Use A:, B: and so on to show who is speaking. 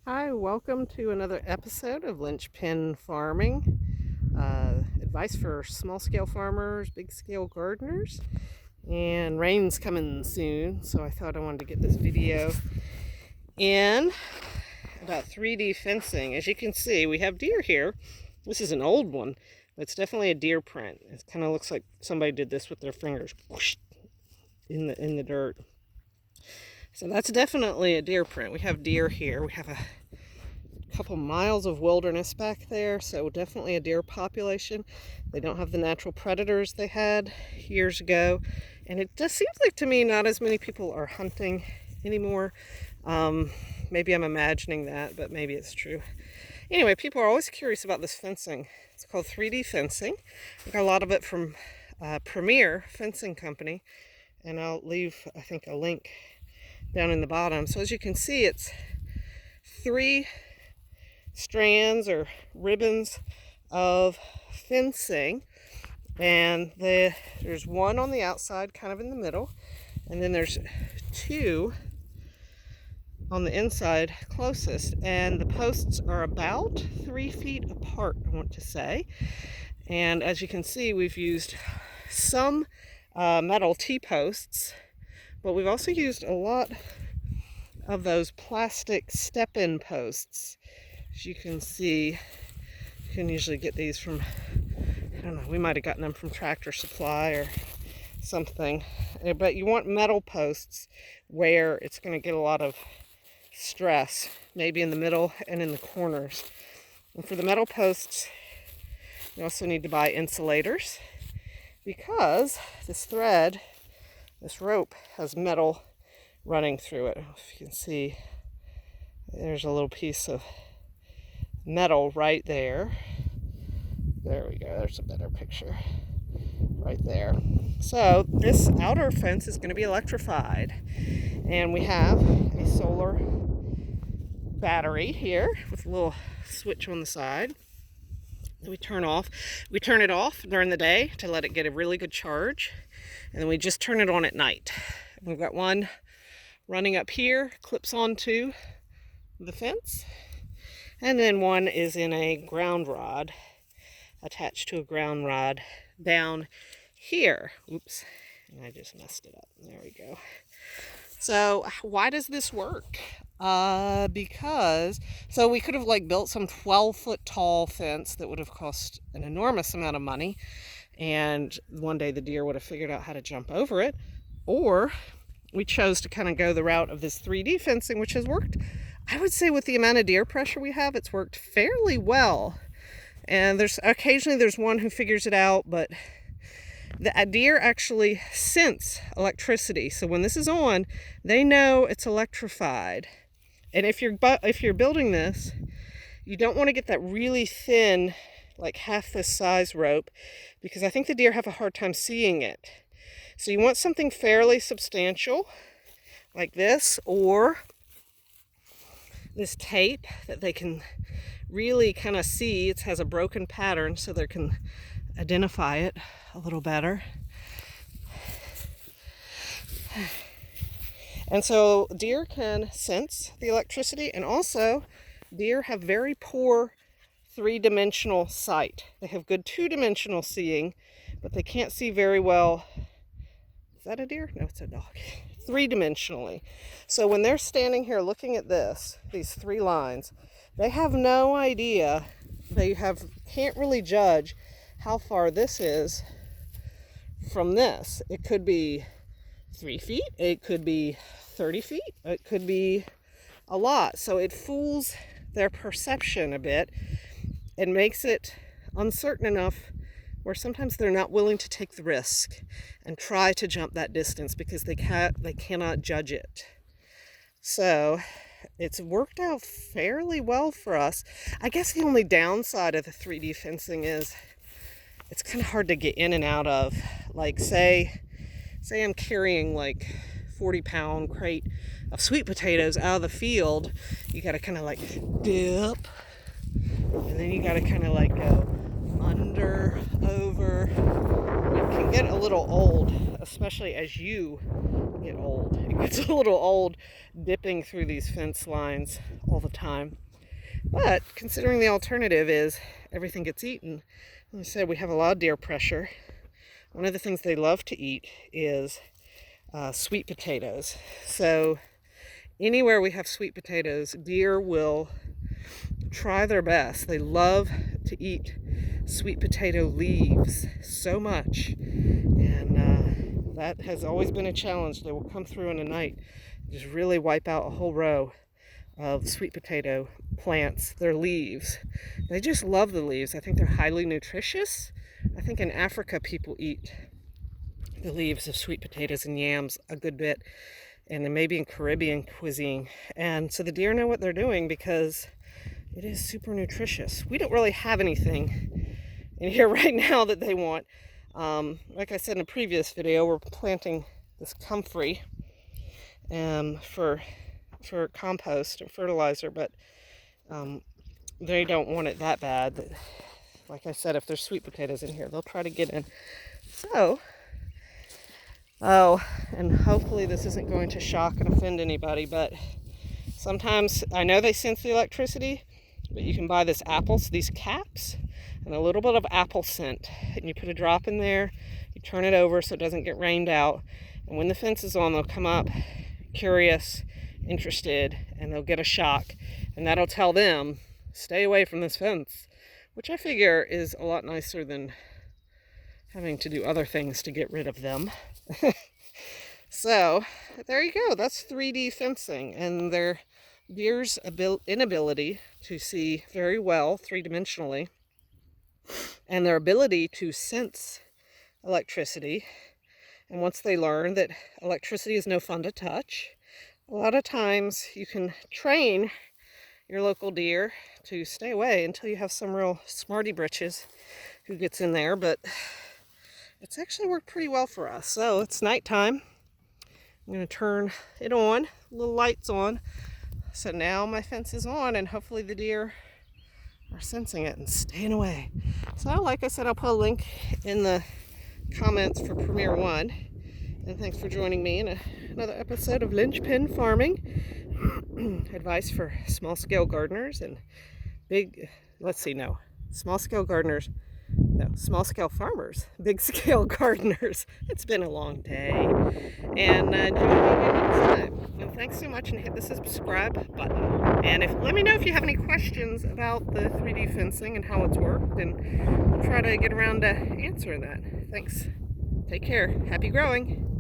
A: Hi, welcome to another episode of Linchpin Farming. Advice for small scale farmers, big scale gardeners. And rain's coming soon, so I thought I wanted to get this video in about 3D fencing. As you can see, we have deer here. This is an old one, but it's definitely a deer print. It kind of looks like somebody did this with their fingers whoosh, in the dirt. So that's definitely a deer print. We have deer here. We have a couple miles of wilderness back there, so definitely a deer population. They don't have the natural predators they had years ago, and it just seems like to me not as many people are hunting anymore. Maybe I'm imagining that, but maybe it's true. Anyway, people are always curious about this fencing. It's called 3D fencing. I got a lot of it from Premier Fencing Company, and I'll leave, I think, a link down in the bottom. So as you can see, it's 3 strands or ribbons of fencing, and there's one on the outside kind of in the middle, and then there's 2 on the inside closest, and the posts are about 3 feet apart, I want to say. And as you can see, we've used some metal T-posts, but we've also used a lot of those plastic step-in posts. As you can see, you can usually get these from, I don't know, we might have gotten them from Tractor Supply or something. But you want metal posts where it's going to get a lot of stress, maybe in the middle and in the corners. And for the metal posts, you also need to buy insulators, because this thread, this rope, has metal running through it. If you can see, there's a little piece of metal right there. There we go, there's a better picture right there. So this outer fence is going to be electrified, and we have a solar battery here with a little switch on the side that we turn off. We turn it off during the day to let it get a really good charge, and then we just turn it on at night. We've got one running up here, clips onto the fence, and then one is in a ground rod, attached to a ground rod down here. Oops, and I just messed it up. There we go. So why does this work? Because, so we could have built some 12-foot tall fence that would have cost an enormous amount of money, and one day the deer would have figured out how to jump over it. Or we chose to kind of go the route of this 3D fencing, which has worked, I would say, with the amount of deer pressure we have, it's worked fairly well. And there's occasionally one who figures it out, but the deer actually sense electricity. So when this is on, they know it's electrified. And if you're building this, you don't want to get that really thin, like half this size rope, because I think the deer have a hard time seeing it. So you want something fairly substantial, like this, or this tape that they can really kind of see. It has a broken pattern so they can identify it a little better. And so deer can sense the electricity, and also deer have very poor 3-dimensional sight. They have good 2-dimensional seeing, but they can't see very well. Is that a deer? No, it's a dog. 3-dimensionally. So when they're standing here looking at these 3 lines, they have no idea. Can't really judge how far this is from this. It could be 3 feet, it could be 30 feet, it could be a lot. So it fools their perception a bit and makes it uncertain enough where sometimes they're not willing to take the risk and try to jump that distance because they cannot judge it. So it's worked out fairly well for us. I guess the only downside of the 3D fencing is it's kind of hard to get in and out of. Like say I'm carrying 40-pound crate of sweet potatoes out of the field. You got to kind of dip, and then you got to kind of go under, over. It can get a little old, especially as you get old. It gets a little old dipping through these fence lines all the time. But considering the alternative is everything gets eaten, like I said, we have a lot of deer pressure. One of the things they love to eat is sweet potatoes. So anywhere we have sweet potatoes, deer will try their best. They love to eat sweet potato leaves so much, and that has always been a challenge. They will come through in a night, just really wipe out a whole row of sweet potato plants, their leaves. They just love the leaves. I think they're highly nutritious. I think in Africa people eat the leaves of sweet potatoes and yams a good bit, and then maybe in Caribbean cuisine. And so the deer know what they're doing because it is super nutritious. We don't really have anything in here right now that they want. Like I said in a previous video, we're planting this comfrey for compost or fertilizer, but they don't want it that bad. Like I said, if there's sweet potatoes in here, they'll try to get in. So, and hopefully this isn't going to shock and offend anybody, but sometimes I know they sense the electricity, but you can buy these caps and a little bit of apple scent, and you put a drop in there, you turn it over so it doesn't get rained out, and when the fence is on, they'll come up curious, interested, and they'll get a shock, and that'll tell them, stay away from this fence, which I figure is a lot nicer than having to do other things to get rid of them. So there you go. That's 3D fencing, and their deer's inability to see very well three-dimensionally, and their ability to sense electricity. And once they learn that electricity is no fun to touch, a lot of times you can train your local deer to stay away until you have some real smarty britches who gets in there. But it's actually worked pretty well for us. So it's nighttime. I'm going to turn it on, little lights on. So now my fence is on, and hopefully the deer are sensing it and staying away. So like I said, I'll put a link in the comments for Premier 1. And thanks for joining me in another episode of Linchpin Farming. Advice for small-scale gardeners and small-scale farmers, big-scale gardeners. It's been a long day, and join me again next time. And thanks so much, and hit the subscribe button. And let me know if you have any questions about the 3D fencing and how it's worked, and we'll try to get around to answering that. Thanks. Take care. Happy growing.